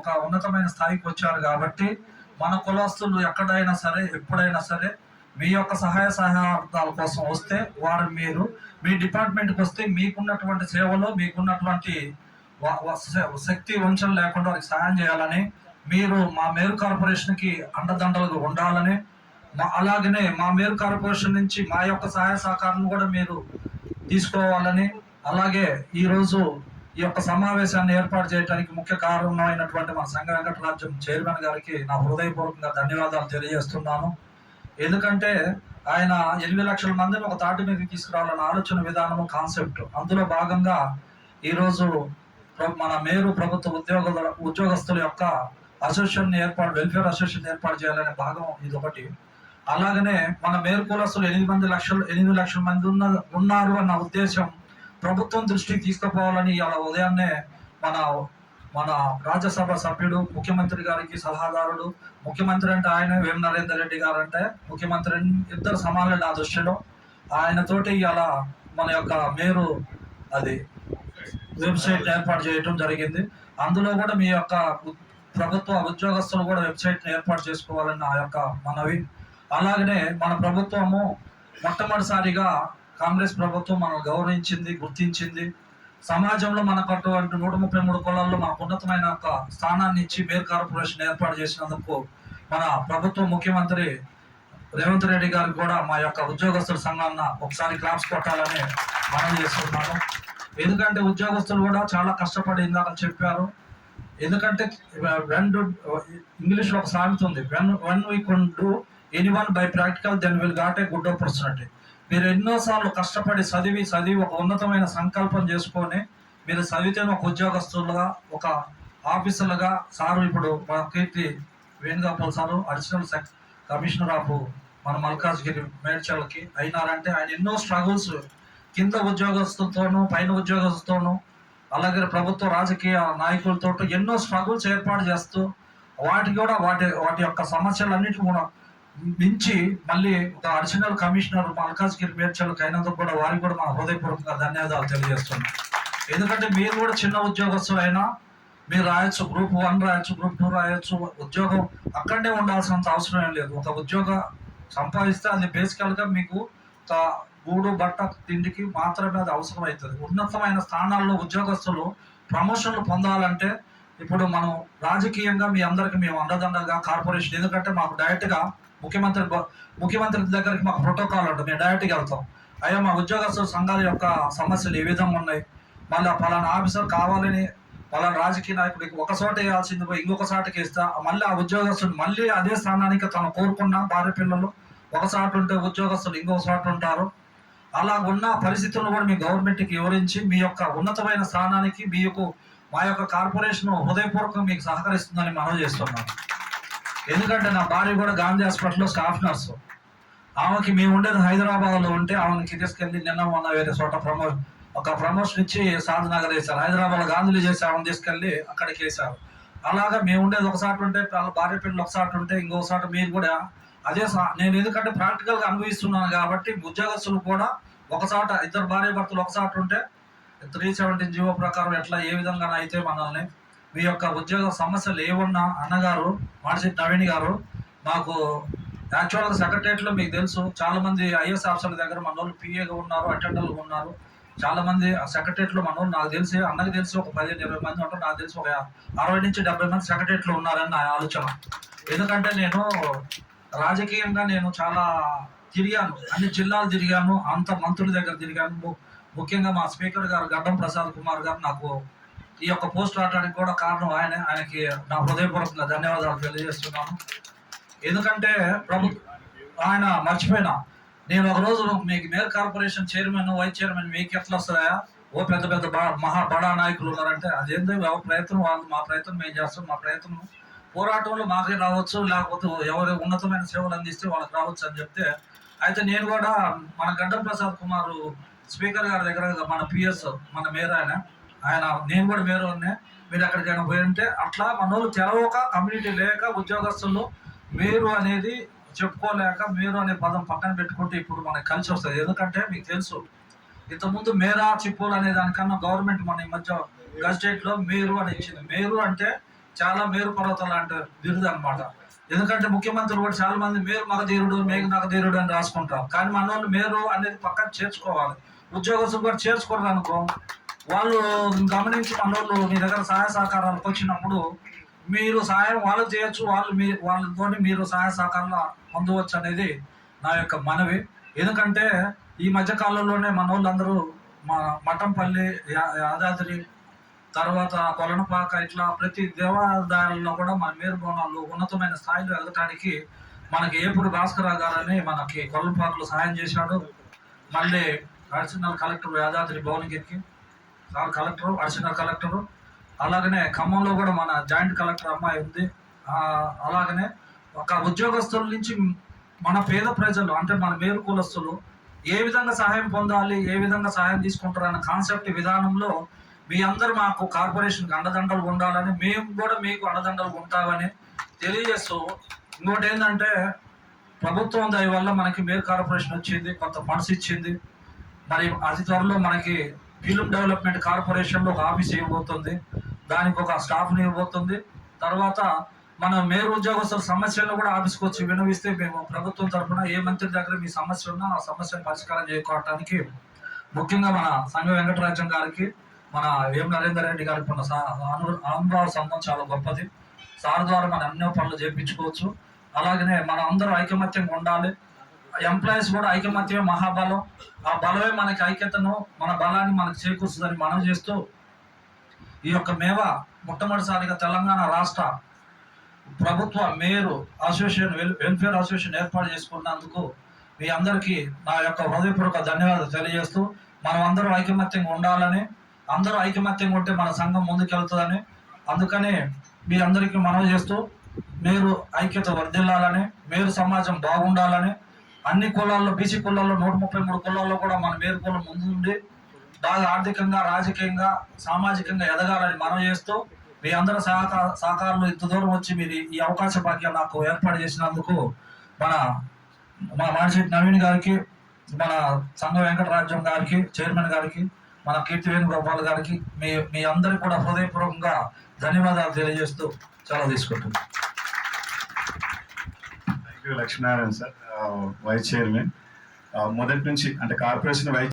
ఒక ఉన్నతమైన స్థాయికి వచ్చారు కాబట్టి మన కులస్తులు ఎక్కడైనా సరే ఎప్పుడైనా సరే మీ యొక్క సహాయ సహకారాల కోసం వస్తే మీరు మీ డిపార్ట్మెంట్కి వస్తే మీకున్నటువంటి సేవలో మీకున్నటువంటి శక్తి వంచన లేకుండా వారికి సహాయం చేయాలని, మీరు మా మేరు కార్పొరేషన్కి అండదండలుగా ఉండాలని, అలాగనే మా మేరు కార్పొరేషన్ నుంచి మా యొక్క సహాయ సహకారం కూడా మీరు తీసుకోవాలని, అలాగే ఈరోజు ఈ యొక్క సమావేశాన్ని ఏర్పాటు చేయడానికి ముఖ్య కారణమైనటువంటి మన సంఘ వెంకటరాజ్యం చైర్మన్ గారికి నా హృదయపూర్వకంగా ధన్యవాదాలు తెలియజేస్తున్నాను. ఎందుకంటే ఆయన 8 లక్షల మందిని ఒక తాటి మీదకి తీసుకురావాలన్న ఆలోచన విధానము, కాన్సెప్ట్, అందులో భాగంగా ఈరోజు మన మేరు ప్రభుత్వ ఉద్యోగస్తుల యొక్క అసోసియేషన్ వెల్ఫేర్ అసోసియేషన్ ఏర్పాటు చేయాలనే భాగం ఇది ఒకటి. అలాగనే మన మేరు కులస్తులు 8 లక్షల మంది ఉన్నారు అన్న ఉద్దేశం ప్రభుత్వం దృష్టికి తీసుకుపోవాలని ఇలా ఉదయాన్నే మన రాజ్యసభ సభ్యుడు, ముఖ్యమంత్రి గారికి సలహాదారుడు, ముఖ్యమంత్రి అంటే ఆయన వేం నరేందర్ రెడ్డి గారు అంటే ముఖ్యమంత్రి, ఇద్దరు సమానులు నా దృష్టిలో. ఆయనతోటి ఇలా మన యొక్క మేరు వెబ్సైట్ ఏర్పాటు చేయడం జరిగింది. అందులో కూడా మీ యొక్క ప్రభుత్వ ఉద్యోగస్తులు కూడా వెబ్సైట్ని ఏర్పాటు చేసుకోవాలని నా యొక్క మనవి. అలాగనే మన ప్రభుత్వము మొట్టమొదటిసారిగా కాంగ్రెస్ ప్రభుత్వం మనల్ని గౌరవించింది, గుర్తించింది. సమాజంలో మనకు అటువంటి 133 కులాల్లో మనకు ఉన్నతమైన ఒక స్థానాన్ని ఇచ్చి మేర్ కార్పొరేషన్ ఏర్పాటు చేసినందుకు మన ప్రభుత్వ ముఖ్యమంత్రి రేవంత్ రెడ్డి గారికి కూడా మా యొక్క ఉద్యోగస్తుల సంఘాన్ని ఒకసారి క్లాప్స్ కొట్టాలని మనం చేస్తున్నాను. ఎందుకంటే ఉద్యోగస్తులు కూడా చాలా కష్టపడి ఇందాక చెప్పారు. ఎందుకంటే ఇంగ్లీష్లో ఒక సామెత ఉంది, when we can do anyone by practical then we'll got a good opportunity. మీరు ఎన్నోసార్లు కష్టపడి చదివి ఒక ఉన్నతమైన సంకల్పం చేసుకొని మీరు చదివితే ఒక ఉద్యోగస్తులుగా, ఒక ఆఫీసర్లుగా, సారు ఇప్పుడు మన Keerthi Venugopal sir additional commissioner of మన మల్కాజ్గిరి మేడ్చల్కి అయినారంటే ఆయన ఎన్నో స్ట్రగుల్స్ కింద ఉద్యోగస్తులతోనూ పైన ఉద్యోగస్తులతోనూ అలాగే ప్రభుత్వ రాజకీయ నాయకులతో ఎన్నో స్ట్రగుల్స్ ఏర్పాటు చేస్తూ వాటి యొక్క సమస్యలన్నిటి కూడా మించి మళ్ళీ ఒక అడిషనల్ కమిషనర్ మల్కాజ్గిరి మేడ్చల్కి అయినందుకు కూడా వారికి కూడా మన హృదయపూర్వకంగా ధన్యవాదాలు తెలియజేస్తున్నాం. ఎందుకంటే మీరు కూడా చిన్న ఉద్యోగస్తులైనా మీరు రాయొచ్చు, గ్రూప్ 1 రాయొచ్చు, గ్రూప్ 2 రాయొచ్చు. ఉద్యోగం అక్కడనే ఉండాల్సినంత అవసరం ఏం లేదు. ఒక ఉద్యోగం సంపాదిస్తే అది బేసికల్గా మీకు గూడు బట్ట తిండికి మాత్రమే అది అవసరం అవుతుంది. ఉన్నతమైన స్థానాల్లో ఉద్యోగస్తులు ప్రమోషన్లు పొందాలంటే ఇప్పుడు రాజకీయంగా మీ అందరికీ మేము అండదండగా కార్పొరేషన్, ఎందుకంటే మాకు డైరెక్ట్గా ముఖ్యమంత్రి దగ్గరికి మాకు ప్రోటోకాల్ ఉంటుంది, మేము డైరెక్ట్గా వెళ్తాం. అయ్యా మా ఉద్యోగస్తుల సంఘాల యొక్క సమస్యలు ఏ విధంగా ఉన్నాయి, మళ్ళీ పలానా ఆఫీసర్ కావాలని పలానా రాజకీయ నాయకుడికి ఒక చోట వేయాల్సింది పోయి ఇంకొక చోటకి ఇస్తా, మళ్ళీ ఆ ఉద్యోగస్తులు మళ్ళీ అదే స్థానానికి తను కోరుకున్న భార్య పిల్లలు ఒక చోట ఉంటే ఉద్యోగస్తులు ఇంకొక చోట ఉంటారు. అలా ఉన్న పరిస్థితులను కూడా మీ గవర్నమెంట్కి వివరించి మీ యొక్క ఉన్నతమైన స్థానానికి మా యొక్క కార్పొరేషన్ హృదయపూర్వకంగా మీకు సహకరిస్తుందని మనం చేస్తున్నాం. ఎందుకంటే నా భార్య కూడా గాంధీ హాస్పిటల్లో స్టాఫ్ నర్సు. ఆమెకి మేము ఉండేది హైదరాబాద్లో ఉంటే ఆమెకి తీసుకెళ్ళి నిన్న వేరే చోట ప్రమోషన్ ఇచ్చి సాధనగర్ వేశారు. హైదరాబాద్లో గాంధీలు చేసి ఆమెను తీసుకెళ్ళి అక్కడికి వేశారు. అలాగా మేము ఉండేది ఒకసారి ఉంటే భార్య పిల్లలు ఒకసారి ఉంటే ఇంకొకసారి మీరు కూడా అదే. నేను ఎందుకంటే ప్రాక్టికల్గా అనుభవిస్తున్నాను కాబట్టి ఉద్యోగస్తులు కూడా ఒకసారి ఇద్దరు భార్య భర్తలు ఒకసారి ఉంటే 317 జీవో ప్రకారం ఎట్లా ఏ విధంగా అయితే మనల్ని మీ యొక్క ఉద్యోగ సమస్యలు ఏమున్నా అన్నగారు మాడిశెట్టి నవీన్ గారు మాకు యాక్చువల్గా సెక్రటరియట్లో మీకు తెలుసు చాలామంది ఐఎస్ ఆఫీసర్ల దగ్గర మన వాళ్ళు పిఏగా ఉన్నారు, అటెండర్లు ఉన్నారు. చాలామంది సెక్రటరియట్లో మన వాళ్ళు నాకు తెలిసి అన్నకి తెలిసి ఒక 15-20 మంది ఉంటారు. నాకు తెలిసి ఒక 60 నుంచి 70 మంది సెక్రటరియట్లో ఉన్నారని నా ఆలోచన. ఎందుకంటే నేను రాజకీయంగా చాలా తిరిగాను, అన్ని జిల్లాలు తిరిగాను, అంత మంత్రుల దగ్గర తిరిగాను. ముఖ్యంగా మా స్పీకర్ గారు గడ్డం ప్రసాద్ కుమార్ గారు నాకు ఈ యొక్క పోస్ట్ రావడానికి కూడా కారణం ఆయనకి నా హృదయపూర్వకంగా ధన్యవాదాలు తెలియజేస్తున్నాను. ఎందుకంటే ఆయన మర్చిపోయినా నేను ఒకరోజు మీకు mayor corporation chairman, vice chairman మీకు ఎట్లా వస్తాయా, పెద్ద బడా నాయకులు ఉన్నారంటే అదేందో ప్రయత్నం మా ప్రయత్నం మేము చేస్తాం. మా ప్రయత్నం పోరాటంలో మాకే రావచ్చు, లేకపోతే ఎవరు ఉన్నతమైన సేవలు అందిస్తే వాళ్ళకి రావచ్చు అని చెప్తే, అయితే నేను కూడా మన గడ్డం ప్రసాద్ కుమార్ స్పీకర్ గారి దగ్గర మన పిఎస్ మన మేయర్ ఆయన నేను కూడా మేయర్ ఉన్నాయి, మీరు ఎక్కడికైనా పోయింటే అట్లా మన వాళ్ళు తెలవక కమ్యూనిటీ లేక ఉద్యోగస్తులు మేరు అనేది చెప్పుకోలేక మేరు అనే పదం పక్కన పెట్టుకుంటే ఇప్పుడు మనకు కలిసి వస్తుంది. ఎందుకంటే మీకు తెలుసు ఇంతకుముందు మేరా చిప్పులు అనే దానికన్నా గవర్నమెంట్ మన ఈ మధ్య గజెట్లో మేరు అని ఇచ్చింది. మేరు అంటే చాలా మేరు పర్వతం లాంటి బిరుదు అనమాట. ఎందుకంటే ముఖ్యమంత్రులు కూడా చాలా మంది మేరు మగధీరుడు, మేఘ నగధీరుడు అని రాసుకుంటారు. కానీ మన వాళ్ళు మేరు అనేది పక్కన చేర్చుకోవాలి. ఉద్యోగస్తులు కూడా చేర్చుకోరు అనుకో, వాళ్ళు గమనించి మన వాళ్ళు మీ దగ్గర సహాయ సహకారాలకు వచ్చినప్పుడు మీరు సహాయం వాళ్ళకి చేయొచ్చు, వాళ్ళతో మీరు సహాయ సహకారాలు పొందవచ్చు అనేది నా యొక్క మనవి. ఎందుకంటే ఈ మధ్య కాలంలోనే మన వాళ్ళందరూ మఠంపల్లి, యాదాద్రి, తర్వాత కొలనపాక, ఇట్లా ప్రతి దేవాలయాల్లో కూడా మన మేరు బోనాలు ఉన్నతమైన స్థాయిలో ఎదగటానికి మనకి ఏపుడు భాస్కరరావు గారని మనకి కొలనపాకలో సహాయం చేశాడు. మళ్ళీ అడిషనల్ కలెక్టర్ యాదాద్రి భువనగిరికి సార్ కలెక్టరు, అడిషనల్ కలెక్టరు, అలాగనే ఖమ్మంలో కూడా మన జాయింట్ కలెక్టర్ అమ్మాయి ఉంది. అలాగనే ఒక ఉద్యోగస్తుల నుంచి మన పేద ప్రజలు అంటే మన మేరు కులస్తులు ఏ విధంగా సహాయం పొందాలి, ఏ విధంగా సహాయం తీసుకుంటారు అన్న కాన్సెప్ట్ విధానంలో మీ అందరూ మాకు కార్పొరేషన్కి అండదండలు ఉండాలని, మేము కూడా మీకు అండదండలు ఉంటామని తెలియజేస్తూ, ఇంకోటి ఏంటంటే ప్రభుత్వం దయ వల్ల మనకి మేరు కార్పొరేషన్ వచ్చింది, కొంత ఫండ్స్ ఇచ్చింది. మరి అతి త్వరలో మనకి ఫిల్మ్ డెవలప్మెంట్ కార్పొరేషన్లో ఒక ఆఫీస్ ఇవ్వబోతుంది, దానికి ఒక స్టాఫ్ని ఇవ్వబోతుంది. తర్వాత మన మేరు ఉద్యోగస్తుల సమస్యలను కూడా ఆఫీస్కి వచ్చి వినవిస్తే మేము ప్రభుత్వం తరఫున ఏ మంత్రి దగ్గర మీ సమస్య ఉన్నా ఆ సమస్యను పరిష్కారం చేసుకోవడానికి ముఖ్యంగా మన సంఘ వెంకటరాజ్యం గారికి, మన వేం నరేందర్ రెడ్డి గారికి ఉన్న అనుభవ సంబంధం చాలా గొప్పది. సార్ ద్వారా మనం ఎన్నో పనులు చేయించుకోవచ్చు. అలాగనే మనం అందరూ ఐకమత్యంగా ఉండాలి. ఎంప్లాయీస్ కూడా ఐకమత్యమే మహాబలం. ఆ బలమే మనకి ఐక్యతను, మన బలాన్ని మనకు చేకూరుస్తుందని మనం చేస్తూ, ఈ యొక్క మేవా మొట్టమొదటిసారిగా తెలంగాణ రాష్ట్ర ప్రభుత్వ మేరు అసోసియేషన్ వెల్ఫేర్ అసోసియేషన్ ఏర్పాటు చేసుకున్నందుకు మీ అందరికీ నా యొక్క హృదయపూర్వక ధన్యవాదాలు తెలియజేస్తూ, మనం అందరూ ఐకమత్యంగా ఉండాలని, అందరూ ఐకమత్యంగా ఉంటే మన సంఘం ముందుకెళ్తుందని, అందుకని మీ అందరికీ మనవి చేస్తూ మేరు ఐక్యత వర్ధిల్లాలని, మేరు సమాజం బాగుండాలని, అన్ని కులాల్లో బీసీ కులాల్లో 133 కులాల్లో కూడా మన మేరు కులం ముందుండి బాగా ఆర్థికంగా, రాజకీయంగా, సామాజికంగా ఎదగాలని మనం చేస్తూ, మీ అందరూ సహకారాలు ఇంత దూరం వచ్చి మీరు ఈ అవకాశ భాగ్యం నాకు ఏర్పాటు చేసినందుకు మన మాడిశెట్టి నవీన్ గారికి, మన సంఘ వెంకటరాజ్యం గారికి, చైర్మన్ గారికి, మన కీర్తి వేణుగోపాల్ గారికి మీ అందరికీ కూడా హృదయపూర్వకంగా ధన్యవాదాలు తెలియజేస్తూ సెలవు తీసుకుంటున్నాను. Lakshminarayana sir, vice chairman. మొదటి నుంచి అంటే కార్పొరేషన్ వైస్